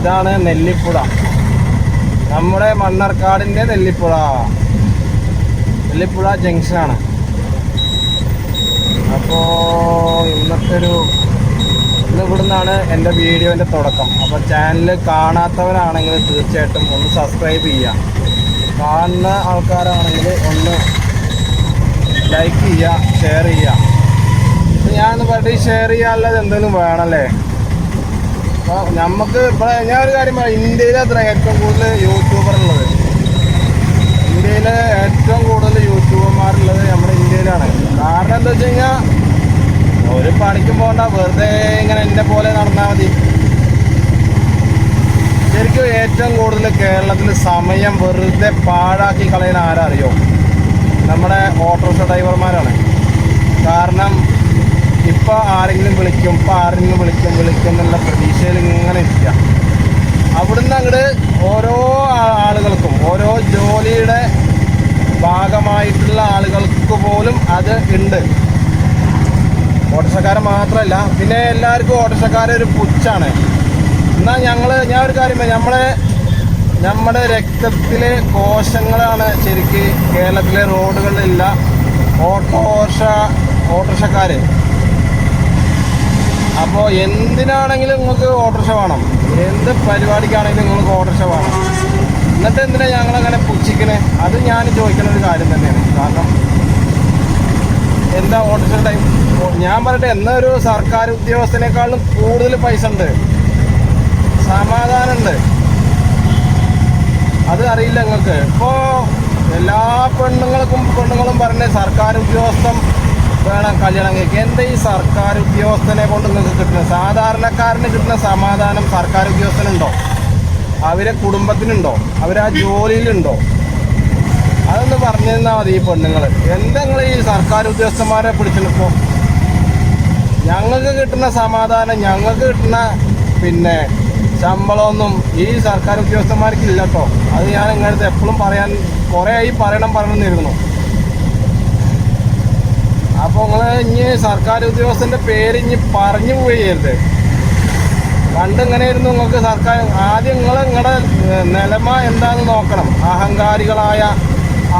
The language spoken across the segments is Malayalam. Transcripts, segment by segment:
ഇതാണ് നെല്ലിപ്പുഴ, നമ്മുടെ മണ്ണാർക്കാടിൻ്റെ നെല്ലിപ്പുഴ ജംഗ്ഷനാണ്. അപ്പോൾ ഇന്ന് ഇവിടുന്നാണ് എൻ്റെ വീഡിയോൻ്റെ തുടക്കം. അപ്പോൾ ചാനൽ കാണാത്തവരാണെങ്കിൽ തീർച്ചയായിട്ടും ഒന്ന് സബ്സ്ക്രൈബ് ചെയ്യുക, കാണുന്ന ആൾക്കാരാണെങ്കിൽ ഒന്ന് ലൈക്ക് ചെയ്യുക, ഷെയർ ചെയ്യുക. അപ്പോൾ ഞാനൊന്ന് പറഞ്ഞിട്ട് ഷെയർ ചെയ്യാനുള്ളത് എന്തെങ്കിലും വേണമല്ലേ. അപ്പോൾ നമുക്ക് ഇപ്പോൾ ഞാനൊരു കാര്യം പറയാം, ഇന്ത്യയിൽ അത്ര ഏറ്റവും കൂടുതൽ യൂട്യൂബറുള്ളത്, ഇന്ത്യയിൽ ഏറ്റവും കൂടുതൽ യൂട്യൂബർമാരുള്ളത് നമ്മുടെ ഇന്ത്യയിലാണ്. കാരണം എന്താ വെച്ച് കഴിഞ്ഞാൽ ഒരു പണിക്കും പോകണ്ട, വെറുതെ ഇങ്ങനെ എന്നെ പോലെ നടന്നാൽ മതി. ശരിക്കും ഏറ്റവും കൂടുതൽ കേരളത്തിൽ സമയം വെറുതെ പാഴാക്കി കളയുന്ന ആരറിയോ? നമ്മുടെ ഓട്ടോറിക്ഷ ഡ്രൈവർമാരാണ്. കാരണം ഇപ്പോൾ ആരെങ്കിലും വിളിക്കും എന്നുള്ള പ്രതീക്ഷയിൽ ഇങ്ങനെ ഇരിക്കുക. അവിടുന്ന് അങ്ങോട്ട് ഓരോ ആളുകൾക്കും ഓരോ ജോലിയുടെ ഭാഗമായിട്ടുള്ള ആളുകൾക്ക് പോലും അത് ഉണ്ട്. ഓട്ടോറിക്ഷക്കാരൻ മാത്രമല്ല, പിന്നെ എല്ലാവർക്കും ഓട്ടോറിക്ഷക്കാരെ ഒരു പുച്ഛാണ്. എന്നാൽ ഞാൻ ഒരു കാര്യം, നമ്മുടെ രക്തത്തിലെ കോശങ്ങളാണ് ശരിക്ക് കേരളത്തിലെ റോഡുകളിലില്ല ഓട്ടോറിക്ഷക്കാർ. അപ്പോൾ എന്തിനാണെങ്കിലും നിങ്ങൾക്ക് ഓട്ടോറിക്ഷ വേണം, എന്ത് പരിപാടിക്കാണെങ്കിലും നിങ്ങൾക്ക് ഓട്ടോറിക്ഷ വേണം. എന്നിട്ട് എന്തിനാണ് ഞങ്ങളങ്ങനെ പുച്ഛിക്കണേ? അത് ഞാൻ ചോദിക്കുന്ന ഒരു കാര്യം തന്നെയാണ്. കാരണം എന്താ ഓട്ടോറിക്ഷ ടൈം, ഞാൻ പറയട്ടെ, എന്നൊരു സർക്കാർ ഉദ്യോഗസ്ഥനേക്കാളും കൂടുതൽ പൈസ ഉണ്ട്, സമാധാനമുണ്ട്. അത് അറിയില്ല നിങ്ങൾക്ക്. ഇപ്പോൾ എല്ലാ പെണ്ണുങ്ങളും പറഞ്ഞ് സർക്കാർ ഉദ്യോഗസ്ഥൻ വേണം കല്യാണം കഴിക്കുക. എന്താ ഈ സർക്കാർ ഉദ്യോഗസ്ഥനെ കൊണ്ട് നിങ്ങൾക്ക് കിട്ടുന്നത്? സാധാരണക്കാരന് കിട്ടുന്ന സമാധാനം സർക്കാർ ഉദ്യോഗസ്ഥനുണ്ടോ? അവരെ കുടുംബത്തിനുണ്ടോ? അവരാ ജോലിയിലുണ്ടോ? അതൊന്ന് പറഞ്ഞു തന്നാൽ മതി. ഈ പെണ്ണുങ്ങൾ എന്തെങ്കിലും ഈ സർക്കാർ ഉദ്യോഗസ്ഥന്മാരെ പിടിച്ചിട്ടിപ്പോൾ ഞങ്ങൾക്ക് കിട്ടുന്ന സമാധാനം, ഞങ്ങൾക്ക് കിട്ടുന്ന പിന്നെ ശമ്പളമൊന്നും ഈ സർക്കാർ ഉദ്യോഗസ്ഥന്മാർക്ക് ഇല്ല കേട്ടോ. അത് ഞാൻ ഇങ്ങനത്തെ എപ്പോഴും കുറേ ആയി പറയണമെന്നിരുന്നു. അപ്പോൾ നിങ്ങൾ ഇനി സർക്കാർ ഉദ്യോഗസ്ഥൻ്റെ പേര് ഇനി പറഞ്ഞു പോയരുത്. പണ്ടിങ്ങനെയായിരുന്നു നിങ്ങൾക്ക് സർക്കാർ. ആദ്യം നിങ്ങളുടെ നിലമ എന്താണെന്ന് നോക്കണം. അഹങ്കാരികളായ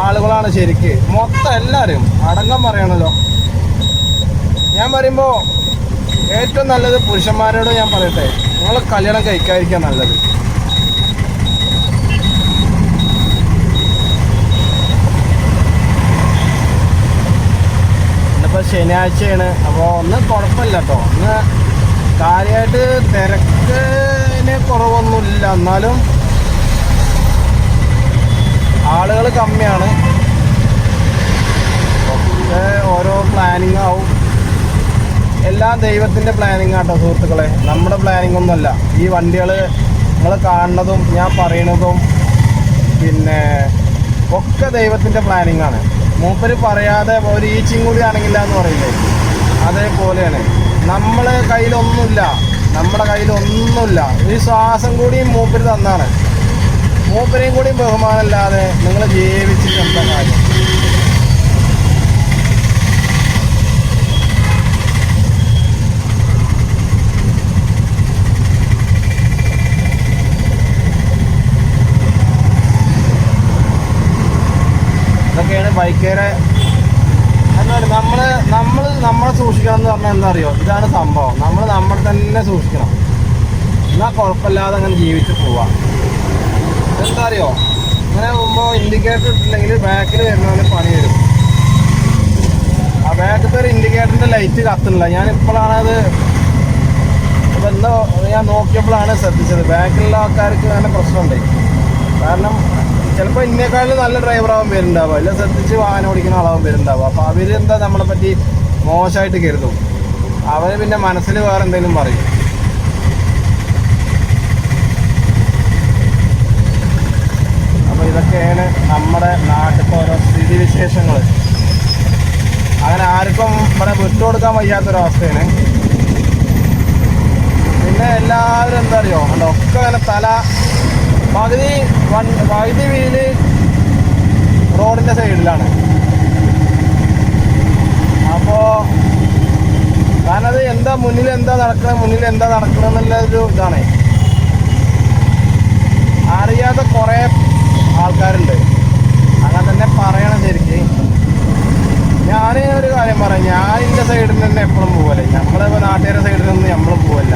ആളുകളാണ് ശരിക്ക് മൊത്തം എല്ലാവരും അടങ്കം പറയണല്ലോ. ഞാൻ പറയുമ്പോൾ ഏറ്റവും നല്ലത് പുരുഷന്മാരോട് ഞാൻ പറയട്ടെ, നിങ്ങൾ കല്യാണം കഴിക്കാതിരിക്കാൻ നല്ലത്. ഇന്നിപ്പോൾ ശനിയാഴ്ചയാണ്. അപ്പോൾ ഒന്ന് കുഴപ്പമില്ല കേട്ടോ, ഒന്ന് കാര്യമായിട്ട് തിരക്കിന് കുറവൊന്നുമില്ല. എന്നാലും ആളുകൾ കമ്മിയാണ്. ഒക്കെ ഓരോ പ്ലാനിങ് ആവും. എല്ലാം ദൈവത്തിൻ്റെ പ്ലാനിങ് ആട്ടോ സുഹൃത്തുക്കളെ, നമ്മുടെ പ്ലാനിങ് ഒന്നുമല്ല. ഈ വണ്ടികൾ നിങ്ങൾ കാണുന്നതും ഞാൻ പറയണതും പിന്നെ ഒക്കെ ദൈവത്തിൻ്റെ പ്ലാനിങ് ആണ്. മൂപ്പര് പറയാതെ ഒരു ഈച്ചിങ് കൂടി ആണെങ്കില്ല എന്ന് പറയില്ലേ, അതേപോലെയാണ്. നമ്മുടെ കയ്യിലൊന്നുമില്ല. ഈ ശ്വാസം കൂടിയും മൂപ്പര് തന്നാണ്. മൂപ്പരെയും കൂടി ബഹുമാനമില്ലാതെ നിങ്ങൾ ജീവിച്ചിട്ട് എന്താ കാര്യം? ഇതൊക്കെയാണ് ബൈക്കേറെ. എന്നാലും നമ്മളെ സൂക്ഷിക്കണം എന്ന് പറഞ്ഞാൽ എന്താ അറിയോ? ഇതാണ് സംഭവം. നമ്മൾ തന്നെ സൂക്ഷിക്കണം. എന്നാൽ കുഴപ്പമില്ലാതെ അങ്ങനെ ജീവിച്ച് പോവാം. എന്താ അറിയോ, ഇങ്ങനെ പോകുമ്പോൾ ഇൻഡിക്കേറ്റർ ഇട്ടില്ലെങ്കിൽ ബാക്കിൽ വരുന്നവന് പണി വരും. ആ ബാക്കിലത്തെ ഒരു ഇൻഡിക്കേറ്ററിൻ്റെ ലൈറ്റ് കത്തുന്നില്ല. ഞാനിപ്പോഴാണത് ഞാൻ നോക്കിയപ്പോഴാണ് ശ്രദ്ധിച്ചത്. ബാക്കിലുള്ള ആൾക്കാർക്ക് അങ്ങനെ പ്രശ്നമുണ്ട്. കാരണം ചിലപ്പോൾ ഇന്നേക്കാളും നല്ല ഡ്രൈവറാവാൻ പേരുണ്ടാവുക, അല്ല ശ്രദ്ധിച്ച് വാഹനം ഓടിക്കുന്ന ആളാവാൻ പേരുണ്ടാവുക. അപ്പോൾ അവരെന്താ നമ്മളെ പറ്റി മോശമായിട്ട് കരുതും. അവർ പിന്നെ മനസ്സിൽ വേറെ എന്തെങ്കിലും പറയും. അപ്പോൾ ഇതൊക്കെയാണ് നമ്മുടെ നാട്ടിലത്തെ ഓരോ സ്ഥിതിവിശേഷങ്ങൾ. അങ്ങനെ ആർക്കും ഇവിടെ വിട്ടുകൊടുക്കാൻ വയ്യാത്തൊരവസ്ഥയാണ്. പിന്നെ എല്ലാവരും എന്താ അറിയോ, ഒക്കെ അങ്ങനെ പകുതി വീല് റോഡിൻ്റെ സൈഡിലാണ്. അപ്പോൾ കാരണം അത് മുന്നിൽ എന്താ നടക്കണം എന്നുള്ളൊരു ഇതാണ്. അറിയാത്ത കുറേ ആൾക്കാരുണ്ട്. അങ്ങനെ തന്നെ പറയണം ശരിക്ക്. ഞാൻ ഒരു കാര്യം പറയാം, ഞാൻ എൻ്റെ സൈഡിൽ നിന്ന് എപ്പോഴും പോവല്ലേ, നമ്മളിപ്പോൾ നാട്ടുകാരുടെ സൈഡിൽ നിന്ന് നമ്മളും പോവല്ല.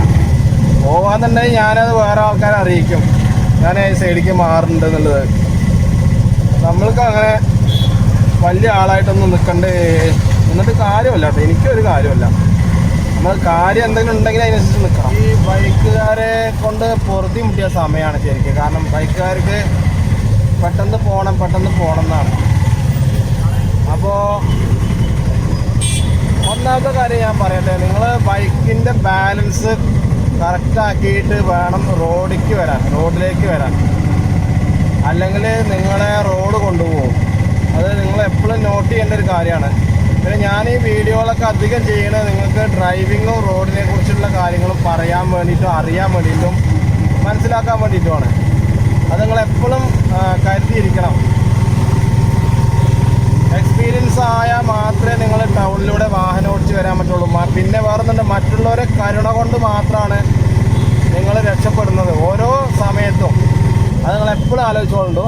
പോവാന്നുണ്ടെങ്കിൽ ഞാനത് വേറെ ആൾക്കാരെ അറിയിക്കും, ഞാൻ ഈ സൈഡിലേക്ക് മാറുന്നുണ്ട് എന്നുള്ളത്. നമ്മൾക്ക് അങ്ങനെ വലിയ ആളായിട്ടൊന്നും നിന്നിട്ട് കാര്യമല്ല കേട്ടോ. എനിക്കൊരു കാര്യമല്ല. നമ്മൾ കാര്യം എന്തെങ്കിലും ഉണ്ടെങ്കിൽ അതിനനുസരിച്ച് നിൽക്കണം. ഈ ബൈക്കുകാരെ കൊണ്ട് പൊറുതി മുട്ടിയ സമയമാണ് ശരിക്കും. കാരണം ബൈക്കുകാർക്ക് പെട്ടെന്ന് പോകണം എന്നാണ്. അപ്പോൾ ഒന്നാമത്തെ കാര്യം ഞാൻ പറയട്ടെ, നിങ്ങൾ ബൈക്കിൻ്റെ ബാലൻസ് കറക്റ്റാക്കിയിട്ട് വേണം റോഡിലേക്ക് വരാൻ. അല്ലെങ്കിൽ നിങ്ങളെ റോഡ് കൊണ്ടുപോകും. അത് നിങ്ങൾ എപ്പോഴും നോട്ട് ചെയ്യേണ്ട ഒരു കാര്യമാണ്. പിന്നെ ഞാൻ ഈ വീഡിയോകളൊക്കെ അധികം ചെയ്യണത് നിങ്ങൾക്ക് ഡ്രൈവിങ്ങും റോഡിനെ കുറിച്ചുള്ള കാര്യങ്ങളും പറയാൻ വേണ്ടിയിട്ടും അറിയാൻ വേണ്ടിയിട്ടും മനസ്സിലാക്കാൻ വേണ്ടിയിട്ടുമാണ്. അത് നിങ്ങൾ എപ്പോഴും കരുതിയിരിക്കണം. എക്സ്പീരിയൻസ് ആയാൽ മാത്രമേ നിങ്ങൾ ടൗണിലൂടെ വാഹനം ഓടിച്ച് വരാൻ പറ്റുള്ളൂ. പിന്നെ വേറൊന്നുണ്ട്, മറ്റുള്ളവരെ കരുണ കൊണ്ട് മാത്രമാണ് നിങ്ങൾ രക്ഷപ്പെടുന്നത് ഓരോ സമയത്തും. അത് നിങ്ങൾ എപ്പോഴും ആലോചിച്ചോളൂ.